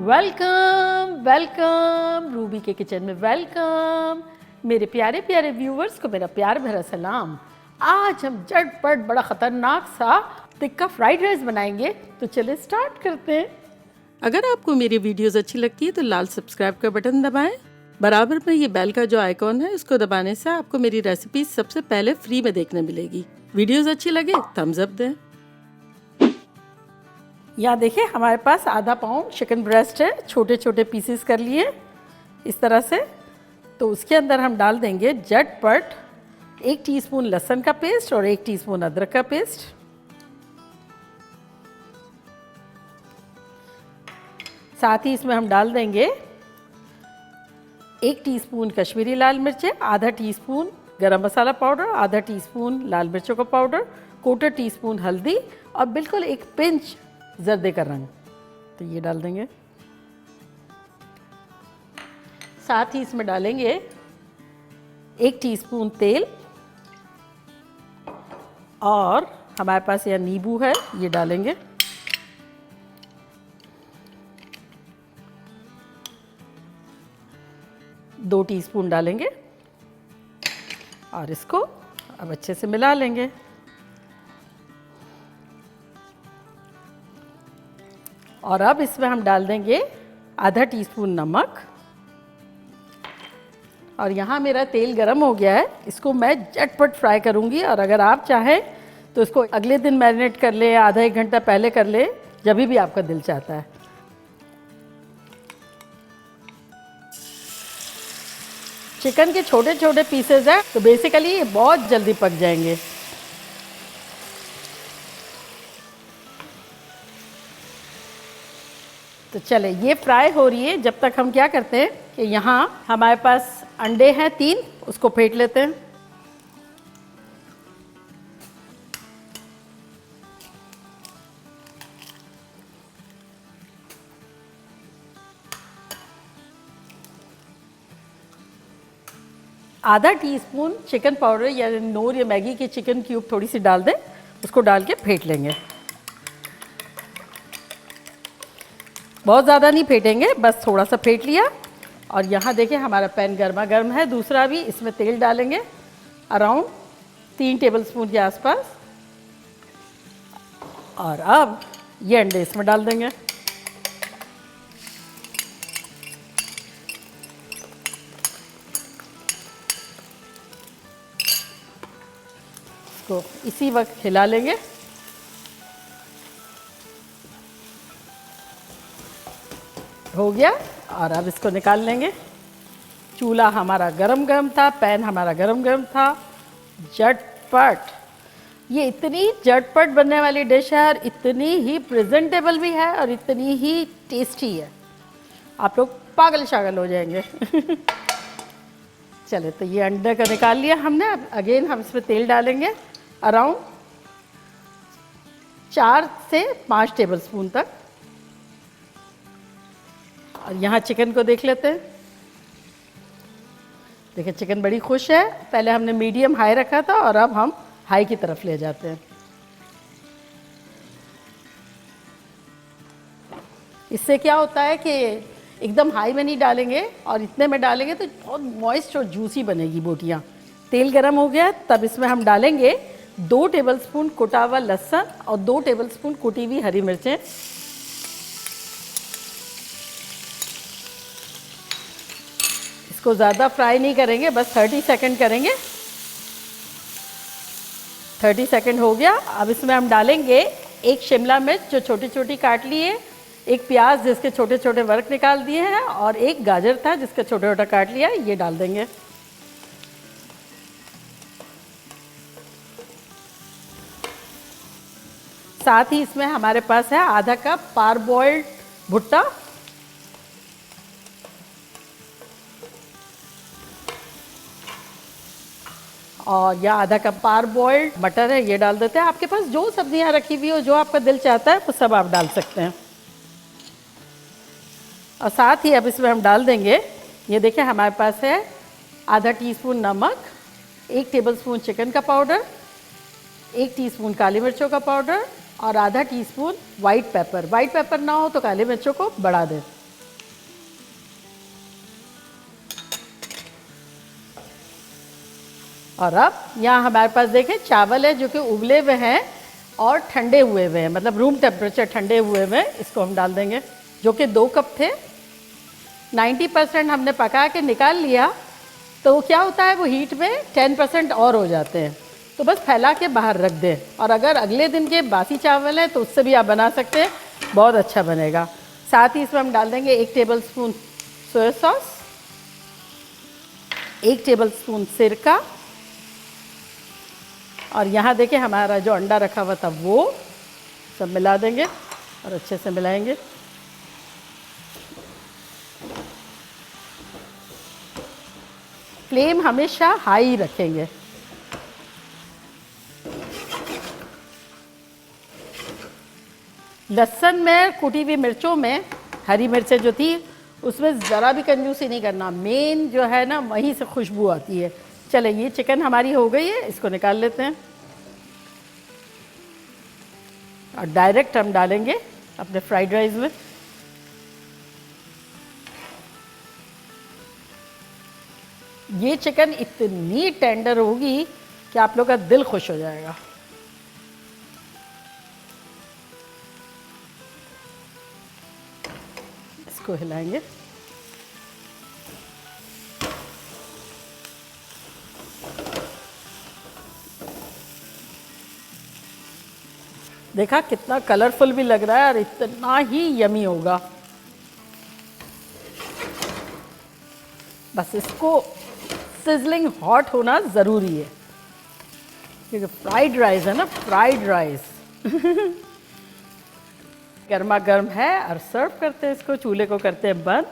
Welcome welcome Ruby के kitchen में welcome. मेरे प्यारे प्यारे व्यूवर्स को मेरा प्यार भरा सलाम। आज हम झटपट बड़ा ख़तरनाक सा टिक्का फ्राइड राइस बनाएंगे, तो चलिए स्टार्ट करते हैं। अगर आपको मेरी वीडियोस अच्छी लगती है तो लाल सब्सक्राइब का बटन दबाएं। बराबर में ये बेल का जो आइकॉन है इसको दबाने से आपको मेरी रेसिपी सबसे पहले फ्री में देखने मिलेगी। वीडियोस अच्छी लगे थम्स अप दें। यहाँ देखिए हमारे पास आधा पाउंड चिकन ब्रेस्ट है, छोटे छोटे पीसेस कर लिए इस तरह से। तो उसके अंदर हम डाल देंगे झटपट 1 टीस्पून लहसुन का पेस्ट और 1 टीस्पून अदरक का पेस्ट। साथ ही इसमें हम डाल देंगे 1 टीस्पून कश्मीरी लाल मिर्चें, आधा टीस्पून गरम मसाला पाउडर, आधा टीस्पून लाल मिर्चों का पाउडर, 1/4 टीस्पून हल्दी और बिल्कुल 1 पिंच जर्दे का रंग। तो ये डाल देंगे। साथ ही इसमें डालेंगे 1 टीस्पून तेल और हमारे पास यह नींबू है, ये डालेंगे। दो टीस्पून डालेंगे और इसको अब अच्छे से मिला लेंगे। और अब इसमें हम डाल देंगे आधा टीस्पून नमक। और यहाँ मेरा तेल गरम हो गया है, इसको मैं झटपट फ्राई करूँगी। और अगर आप चाहें तो इसको अगले दिन मैरिनेट कर ले, आधा 1 घंटा पहले कर ले, जब भी आपका दिल चाहता है। चिकन के छोटे छोटे पीसेस हैं तो बेसिकली ये बहुत जल्दी पक जाएंगे। तो चले ये फ्राई हो रही है, जब तक हम क्या करते हैं कि यहाँ हमारे पास अंडे हैं 3, उसको फेंट लेते हैं। आधा टीस्पून चिकन पाउडर या नोर या मैगी की चिकन क्यूब थोड़ी सी डाल दें, उसको डाल के फेंट लेंगे। बहुत ज़्यादा नहीं फेंटेंगे, बस थोड़ा सा फेंट लिया। और यहाँ देखिए हमारा पैन गर्मा गर्म है। दूसरा भी इसमें तेल डालेंगे अराउंड 3 टेबलस्पून के आसपास। और अब ये अंडे इसमें डाल देंगे। इसको इसी वक्त हिला लेंगे। हो गया और अब इसको निकाल लेंगे। चूल्हा हमारा गरम गरम था, पैन हमारा गरम गरम था। झटपट ये इतनी झटपट बनने वाली डिश है और इतनी ही प्रेजेंटेबल भी है और इतनी ही टेस्टी है, आप लोग पागल शागल हो जाएंगे। चले तो ये अंडे का निकाल लिया हमने। अब अगेन हम इसमें तेल डालेंगे अराउंड 4 से 5 टेबलस्पून तक। और यहाँ चिकन को देख लेते हैं। देखिए चिकन बड़ी खुश है। पहले हमने मीडियम हाई रखा था और अब हम हाई की तरफ ले जाते हैं। इससे क्या होता है कि एकदम हाई में नहीं डालेंगे और इतने में डालेंगे तो बहुत मॉइस्ट और जूसी बनेगी बोटियाँ। तेल गरम हो गया, तब इसमें हम डालेंगे 2 टेबलस्पून कुटा हुआ लहसुन और 2 टेबलस्पून कुटी हुई हरी मिर्चें। इसको ज़्यादा फ्राई नहीं करेंगे, बस 30 सेकंड करेंगे। 30 सेकंड हो गया। अब इसमें हम डालेंगे 1 शिमला मिर्च जो छोटी छोटी काट ली है, 1 प्याज जिसके छोटे छोटे वर्क निकाल दिए हैं और 1 गाजर था जिसका छोटा छोटा काट लिया, ये डाल देंगे। साथ ही इसमें हमारे पास है आधा कप पार बॉइल्ड भुट्टा। और या आधा कप पार बॉइल्ड मटर है, ये डाल देते हैं। आपके पास जो सब्जियां रखी हुई हो, जो आपका दिल चाहता है वो सब आप डाल सकते हैं। और साथ ही अब इसमें हम डाल देंगे, ये देखिए हमारे पास है आधा टीस्पून नमक, 1 टेबलस्पून चिकन का पाउडर, 1 टीस्पून काली मिर्चों का पाउडर और आधा teaspoon white paper. White paper ना हो तो काली मिर्चों को बढ़ा दें। और अब यहाँ हमारे पास देखें चावल है जो कि उबले हुए हैं और ठंडे हुए हैं, मतलब रूम टेम्परेचर ठंडे हुए हैं। इसको हम डाल देंगे, जो कि 2 कप थे। 90% हमने पका के निकाल लिया, तो क्या होता है वो हीट में 10% और हो जाते हैं, तो बस फैला के बाहर रख दें। और अगर अगले दिन के बासी चावल हैं तो उससे भी आप बना सकते हैं, बहुत अच्छा बनेगा। साथ ही इसमें हम डाल देंगे 1 टेबलस्पून सोया सॉस, 1 टेबलस्पून सिरका, और यहाँ देखिए हमारा जो अंडा रखा हुआ था वो सब मिला देंगे और अच्छे से मिलाएंगे। फ्लेम हमेशा हाई रखेंगे। लहसुन में, कुटी हुई मिर्चों में हरी मिर्चें जो थी उसमें ज़रा भी कंजूसी नहीं करना, मेन जो है ना वहीं से खुशबू आती है। चले ये चिकन हमारी हो गई है, इसको निकाल लेते हैं और डायरेक्ट हम डालेंगे अपने फ्राइड राइस में। ये चिकन इतनी टेंडर होगी कि आप लोग का दिल खुश हो जाएगा। इसको हिलाएंगे। देखा कितना कलरफुल भी लग रहा है और इतना ही यमी होगा। बस इसको सिजलिंग हॉट होना ज़रूरी है, क्योंकि फ्राइड राइस है ना, फ्राइड राइस। गर्मा गर्म है और सर्व करते हैं इसको, चूल्हे को करते हैं बंद।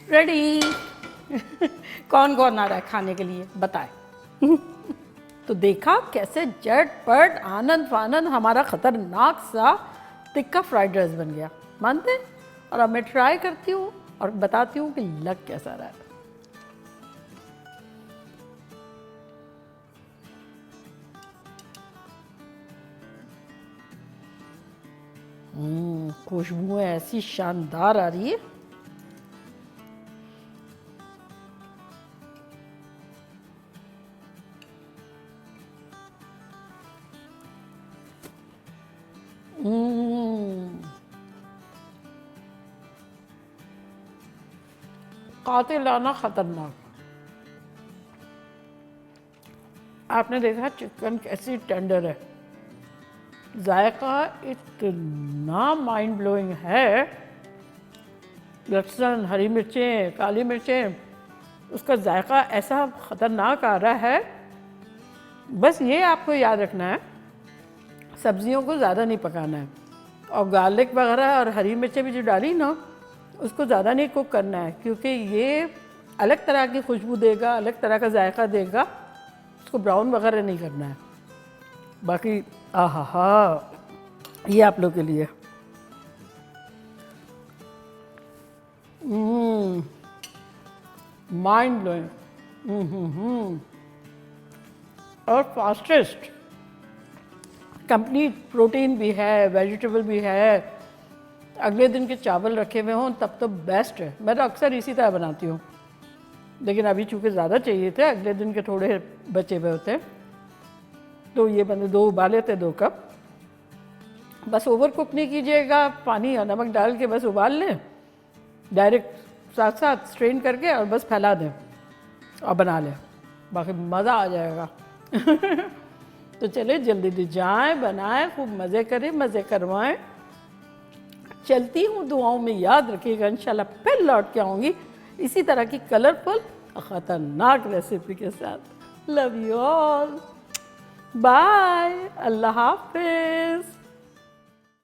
रेडी। कौन कौन आ रहा है खाने के लिए बताए। तो देखा कैसे झटपट आनंद फानंद हमारा खतरनाक सा तिक्का फ्राइड राइस बन गया, मानते हैं? और अब मैं ट्राई करती हूँ और बताती हूँ कि लग कैसा रहा है। खुशबू ऐसी शानदार आ रही है। कातिलाना खतरनाक। आपने देखा चिकन कैसी टेंडर है, जायका इतना माइंड ब्लोइंग है। लहसुन, हरी मिर्चें, काली मिर्चें, उसका जायका ऐसा ख़तरनाक आ रहा है। बस ये आपको याद रखना है, सब्जियों को ज़्यादा नहीं पकाना है, और गार्लिक वगैरह और हरी मिर्चें भी जो डाली ना, उसको ज़्यादा नहीं कुक करना है, क्योंकि ये अलग तरह की खुशबू देगा, अलग तरह का जायका देगा। उसको ब्राउन वगैरह नहीं करना है। बाकी आहा, ये आप लोग के लिए। Mind blowing. और फास्टेस्ट, कंप्लीट प्रोटीन भी है, वेजिटेबल भी है। अगले दिन के चावल रखे हुए हों तब तो बेस्ट है। मैं तो अक्सर इसी तरह बनाती हूँ, लेकिन अभी चूँकि ज़्यादा चाहिए थे, अगले दिन के थोड़े बचे हुए होते, तो ये मैंने 2 उबाले थे, 2 कप। बस ओवर कुक नहीं कीजिएगा, पानी और नमक डाल के बस उबाल लें, डायरेक्ट साथ साथ स्ट्रेन करके और बस फैला दें और बना लें, बाकी मज़ा आ जाएगा। तो चले जल्दी जल्दी जाएं, बनाएं, खूब मज़े करें, मज़े करवाएं। चलती हूँ, दुआओं में याद रखिएगा। इंशाल्लाह फिर लौट के आऊँगी इसी तरह की कलरफुल और ख़तरनाक रेसिपी के साथ। लव यू ऑल, बाय, अल्लाह हाफ़िज़।